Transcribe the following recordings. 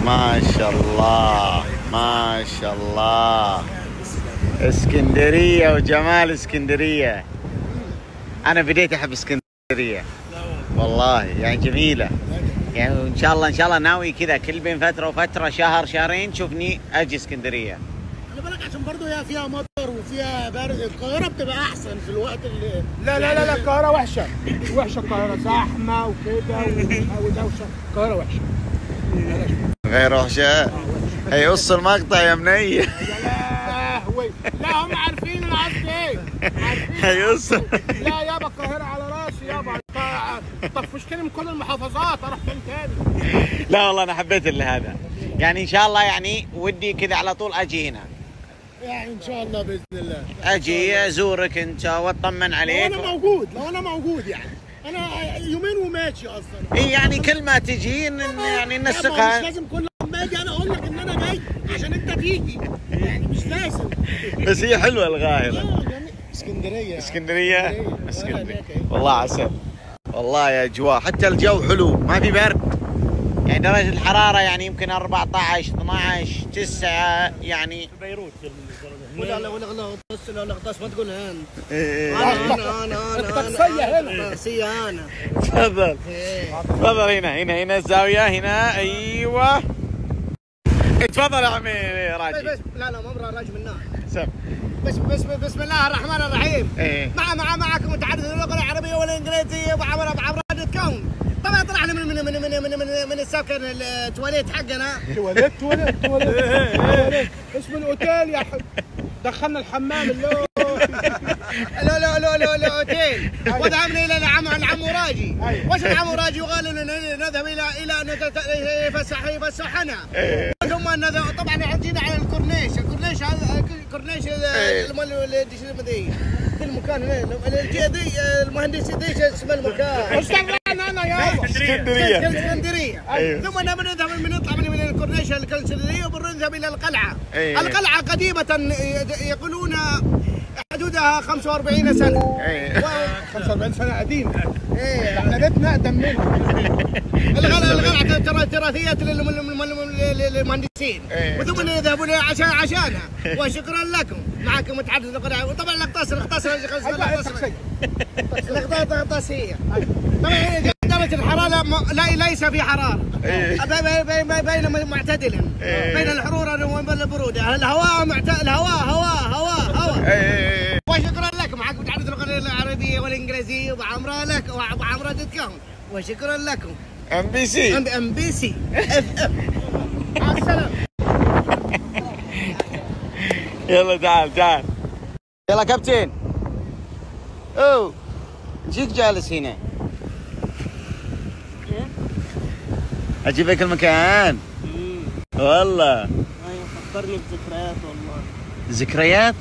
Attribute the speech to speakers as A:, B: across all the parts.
A: ما شاء الله ما شاء الله. اسكندرية وجمال اسكندرية. أنا بديت أحب اسكندرية والله، يعني جميلة يعني. وإن شاء الله ناوي كذا كل بين فترة وفترة شهر شهرين تشوفني أجي اسكندرية.
B: خلي بالك عشان برضه هي فيها مطر وفيها برد. القاهرة بتبقى أحسن في الوقت اللي
C: لا القاهرة وحشة القاهرة زحمة وكده ودوشة. القاهرة وحشة
A: غير وحشة. هيقص المقطع يا مني.
C: يا لهوي. لا هم عارفين انا قصدي ايه.
A: هيقص.
C: لا يابا القاهرة على راسي يابا. طفشتني من كل المحافظات، اروح فين تاني؟
A: لا والله أنا حبيت اللي هذا يعني. إن شاء الله يعني ودي كذا على طول أجي هنا
B: يعني إن شاء الله بإذن الله.
A: أجي أزورك أنت وأطمن عليك.
B: لو أنا موجود يعني. أنا يومين وماشي أصلا.
A: إيه يعني كل ما تجي يعني ننسقها.
B: مش لازم كل ما أجي أنا أقول لك إن أنا جاي عشان أنت تيجي يعني، مش لازم.
A: بس هي حلوة القاهرة.
B: اسكندرية
A: والله عسل والله يا أجواء. حتى الجو حلو ما في برد يعني. درجة الحرارة يعني يمكن 14 12 9 يعني.
B: في بيروت ولا غطاس ما تقول هان. انا
C: الطقسية هنا.
B: الطقسية انا.
A: تفضل هنا الزاوية هنا. ايوه تفضل يا عمي راجي.
B: بس لا ممر راجي من النار.
A: سم.
B: بسم الله الرحمن الرحيم. معكم متحدث اللغة العربية والإنجليزية بعبر كون. طبعا طلعنا من السكن التواليت حقنا.
C: تواليت اسم الاوتيل يا دخلنا الحمام اللي
B: لا اوتيل. وذهبنا الى العم راجي. وش العم راجي؟ وقال لنا نذهب الى يفسحنا. ثم طبعا جينا على الكورنيش المكان المهندس دي اسمه المكان.
C: انا يابا
A: اسكندرية.
B: ثم نذهب نطلع من الكورنيش الاسكندرية وبنذهب الى القلعة. القلعة قديمة يقولون حدودها 45 سنة.
C: 45 سنة قديمة. احنا بيتنا اقدم منها.
B: القلعة تراثية للمهندسين. وثم نذهبون عشانها. وشكرا لكم. معكم متحدث اللغة. وطبعا الغطاسية. طبعا درجة الحرارة ليس في حرارة. بين معتدل بين الحرورة والبرودة. الهواء هواء. وشكرا لكم. معكم متحدث اللغة العربية والإنجليزية وعمرة.com. وشكرا لكم. MBC مع السلامة.
A: يلا تعال يلا كابتن. جيك جالس هنا. اجيبك المكان. والله
D: ايوه فكرني بذكريات والله.
A: ذكريات؟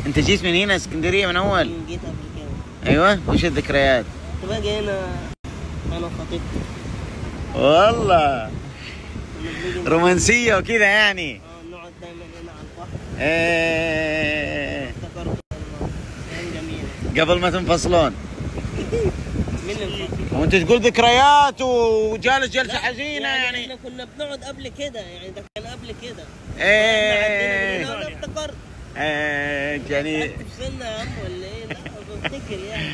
A: انت جيت من هنا اسكندريه من اول؟
D: جيت قبل كده.
A: ايوه وش الذكريات؟
D: كنت باجي هنا انا وخطيبتي.
A: والله رومانسيه وكذا يعني.
D: نقعد دايما هنا على البحر. افتكرت والله ايام جميله
A: قبل ما تنفصلون.
D: من الفصل.
A: وانت تقول ذكريات وجالس جلسه حزينه يعني.
D: احنا كنا بنقعد قبل كده يعني. ده كان قبل كده. انا افتكرت.
A: يعني
D: في سنة يا عم ولا ايه؟ لا بفتكر يعني.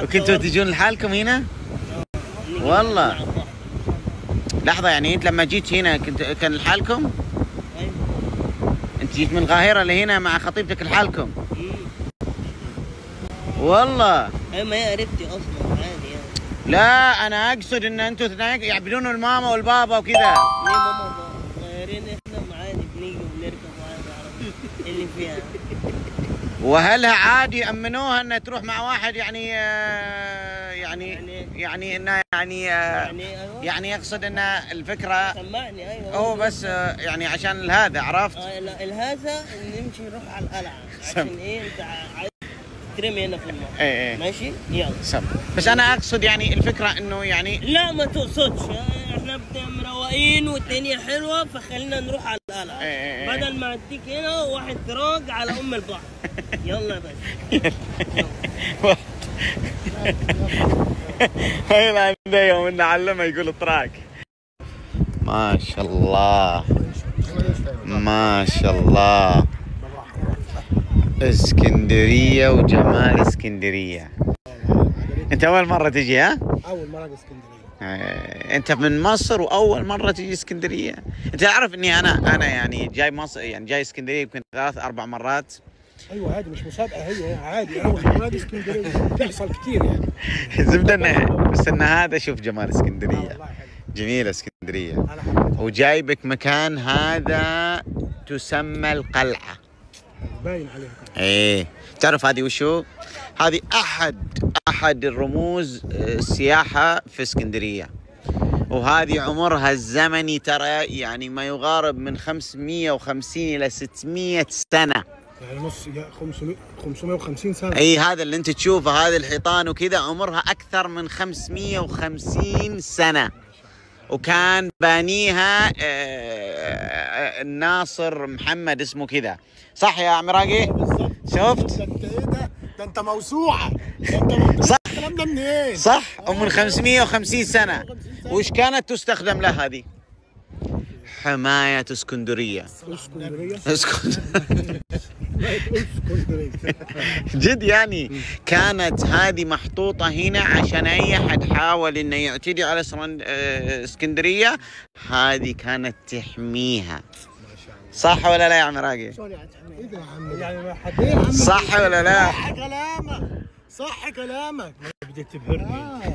A: وكنتوا تجون لحالكم هنا؟ والله لحظة يعني انت لما جيت هنا كان لحالكم؟
D: ايوه.
A: انت جيت من القاهرة لهنا مع خطيبتك لحالكم؟ والله
D: ايوه ما هي قريبتي اصلا عادي يعني.
A: لا انا اقصد ان انتوا اثنين يعبدون الماما والبابا وكذا.
D: ليه ماما وبابا؟ غيرين احنا عادي بنيجي وبنركب عادي عربي اللي فيها.
A: وهلها عادي يأمنوها انها تروح مع واحد يعني انها يعني يقصد ان الفكرة.
D: سمعني ايوه.
A: هو بس يعني عشان هذا عرفت؟
D: الهذا نمشي نروح على القلعة عشان ايه انت عايز ترمي هنا في الماء. ماشي يلا
A: سم. بس انا اقصد يعني الفكرة انه يعني
D: لا ما تقصدش. احنا مروقين والدنيا حلوة فخلينا نروح على القلعة. بدل ما اديك هنا واحد تراج على ام البحر. يلا يا باشا.
A: هاي عنده يوم انه علمه يقول طراق. ما شاء الله ما شاء الله. اسكندرية وجمال اسكندرية. انت اول مرة تجي ها؟
C: اول مرة اجي اسكندرية.
A: انت من مصر واول مرة تجي اسكندرية. انت عارف اني انا يعني جاي مصر، يعني جاي اسكندرية يمكن 3-4 مرات.
C: ايوه عادي، مش مسابقة، هي عادي اول مرة اجي اسكندرية، بتحصل كتير يعني.
A: زبدة بس ان هذا شوف جمال اسكندرية. جميلة اسكندرية. وجايبك مكان هذا تسمى القلعة.
C: باين عليها.
A: ايه تعرف هذه وشو؟ هذه احد الرموز السياحة في اسكندرية، وهذه عمرها الزمني ترى يعني ما يقارب من 550 إلى 600 سنة.
C: يعني نص 550 سنة.
A: اي هذا اللي انت تشوفه، هذه الحيطان وكذا عمرها اكثر من 550 سنة، وكان بانيها الناصر محمد اسمه كذا، صح يا عمراقي؟
C: بالظبط.
A: شفت؟
C: انت ايه ده؟ ده انت موسوعة. انت
A: صح
C: الكلام ده منين؟
A: صح، ومن 550 سنة. وش كانت تستخدم له هذه؟ حماية اسكندرية.
C: اسكندرية.
A: جد يعني كانت هذه محطوطة هنا عشان أي أحد حاول إنه يعتدي على اسكندرية، هذه كانت تحميها. صح ولا لا يا عمراقي؟ صح ولا لا؟
C: صح كلامك، صح كلامك.
D: بدك تبهرني.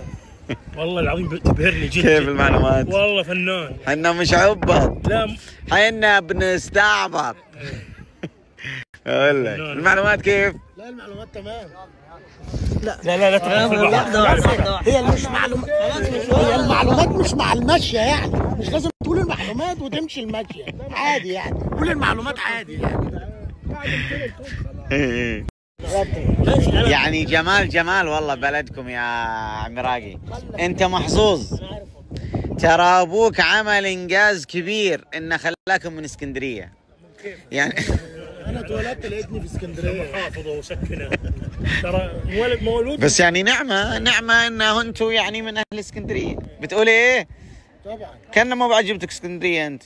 D: والله العظيم تبهرني جدا.
A: كيف المعلومات؟
D: والله فنان.
A: حنا مش عبط،
D: لا
A: حنا بنستعبط. والله المعلومات كيف؟
C: لا المعلومات تمام.
D: لا
C: هي مش معلومات، هي المعلومات مش مع المشية يعني، مش لازم تقول المعلومات وتمشي المشية عادي يعني، قول المعلومات عادي يعني.
A: يعني جمال والله بلدكم يا عمراقي، انت محظوظ. ترى ابوك عمل انجاز كبير انه خلاكم من اسكندريه يعني.
C: انا اتولدت لقيتني في اسكندريه
D: محافظه وسكنه، ترى مولود.
A: بس يعني نعمه انه انتم يعني من اهل اسكندريه. بتقولي ايه؟
C: طبعا.
A: كان ما بعجبتك اسكندريه انت؟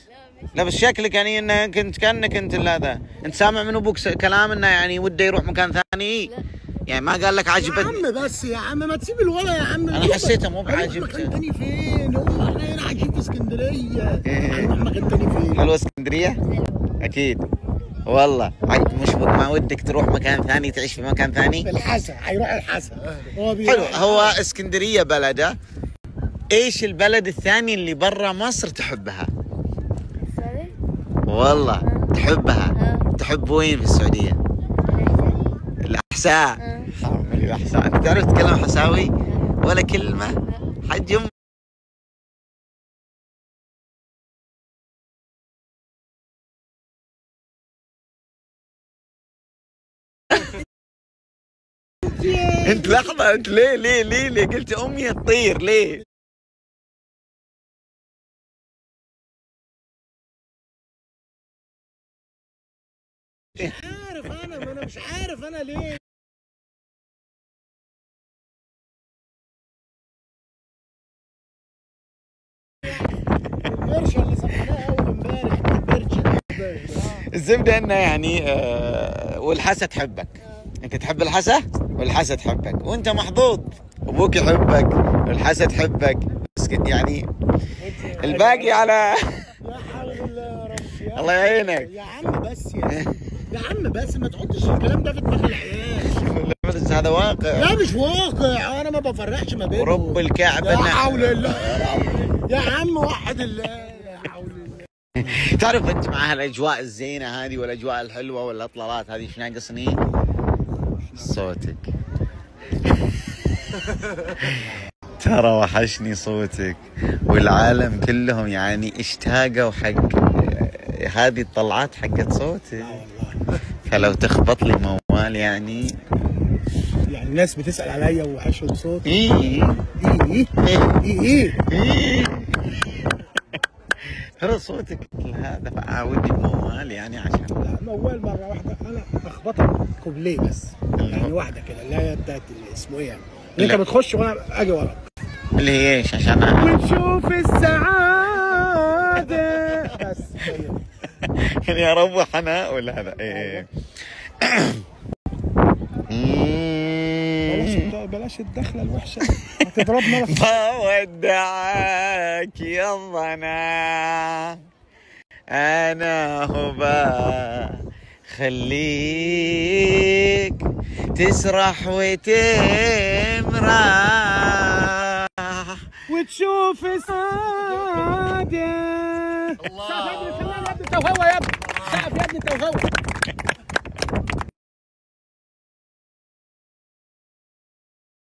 A: لا بس شكلك يعني انك كانك انت هذا، انت سامع من ابوك كلام انه يعني وده يروح مكان ثاني؟ يعني ما قال لك عجبتني؟
C: يا عم بس يا عم ما تسيب الولا يا عم.
A: انا حسيته مو بعاجبته.
C: مكان ثاني فين؟ هو احنا هنا عايشين في اسكندريه. هنروح مكان ثاني فين؟
A: حلوه اسكندريه؟ اكيد والله. مش ما ودك تروح مكان ثاني، تعيش في مكان ثاني؟
C: الحسا، هيروح الحسا.
A: حلو. هو اسكندريه بلده. ايش البلد الثاني اللي برا مصر تحبها؟ والله تحبها. تحب وين في السعوديه؟ الاحساء. الاحساء. انت تعرف تتكلم حساوي ولا كلمه؟ حجم. انت لحظه، انت ليه قلت امي تطير ليه؟
C: مش عارف انا ليه. البرشة اللي صحناها اول امبارح البرشة.
A: الزبده انه يعني والحسا تحبك. انت تحب الحسا والحسا تحبك، وانت محظوظ. ابوك يحبك والحسا تحبك، بس يعني الباقي على.
C: لا حول الله يا رب.
A: الله يعينك
C: يا عم بس يا عم بس ما تحطش الكلام ده في دماغ العيال.
A: بس هذا واقع.
C: لا مش واقع، انا ما بفرقش ما بينهم.
A: ورب الكعبه.
C: لا حول الله يا رب. يا عم وحد الله. لا حول الله.
A: تعرف انت مع هالاجواء الزينه هذه والاجواء الحلوه والاطلالات هذه ايش ناقصني؟ صوتك. ترى وحشني صوتك، والعالم كلهم يعني اشتاقوا حق هذه الطلعات حقت صوتك. فلو تخبط لي موال يعني
C: الناس بتسأل عليا وحشهم صوتي.
A: ايه ترى صوتك هذا، فعاودني بموال يعني عشان
C: لا موال مره واحده انا اخبطك كوبليه بس يعني واحده كده اللي هي بتاعت اسمه ايه يعني انت بتخش وانا اجي وراك.
A: اللي هي ايش؟ عشان
C: ونشوف السعادة
A: يعني اروح انا ولا هذا؟ ايه
E: بلاش الدخله الوحشه هتضربنا.
A: بودعك يلا انا هبا خليك تسرح وتمرح
E: وتشوف السعادة.
B: الله. سقف يا ابني توهوه يا ابني، سقف يا ابني توهوه.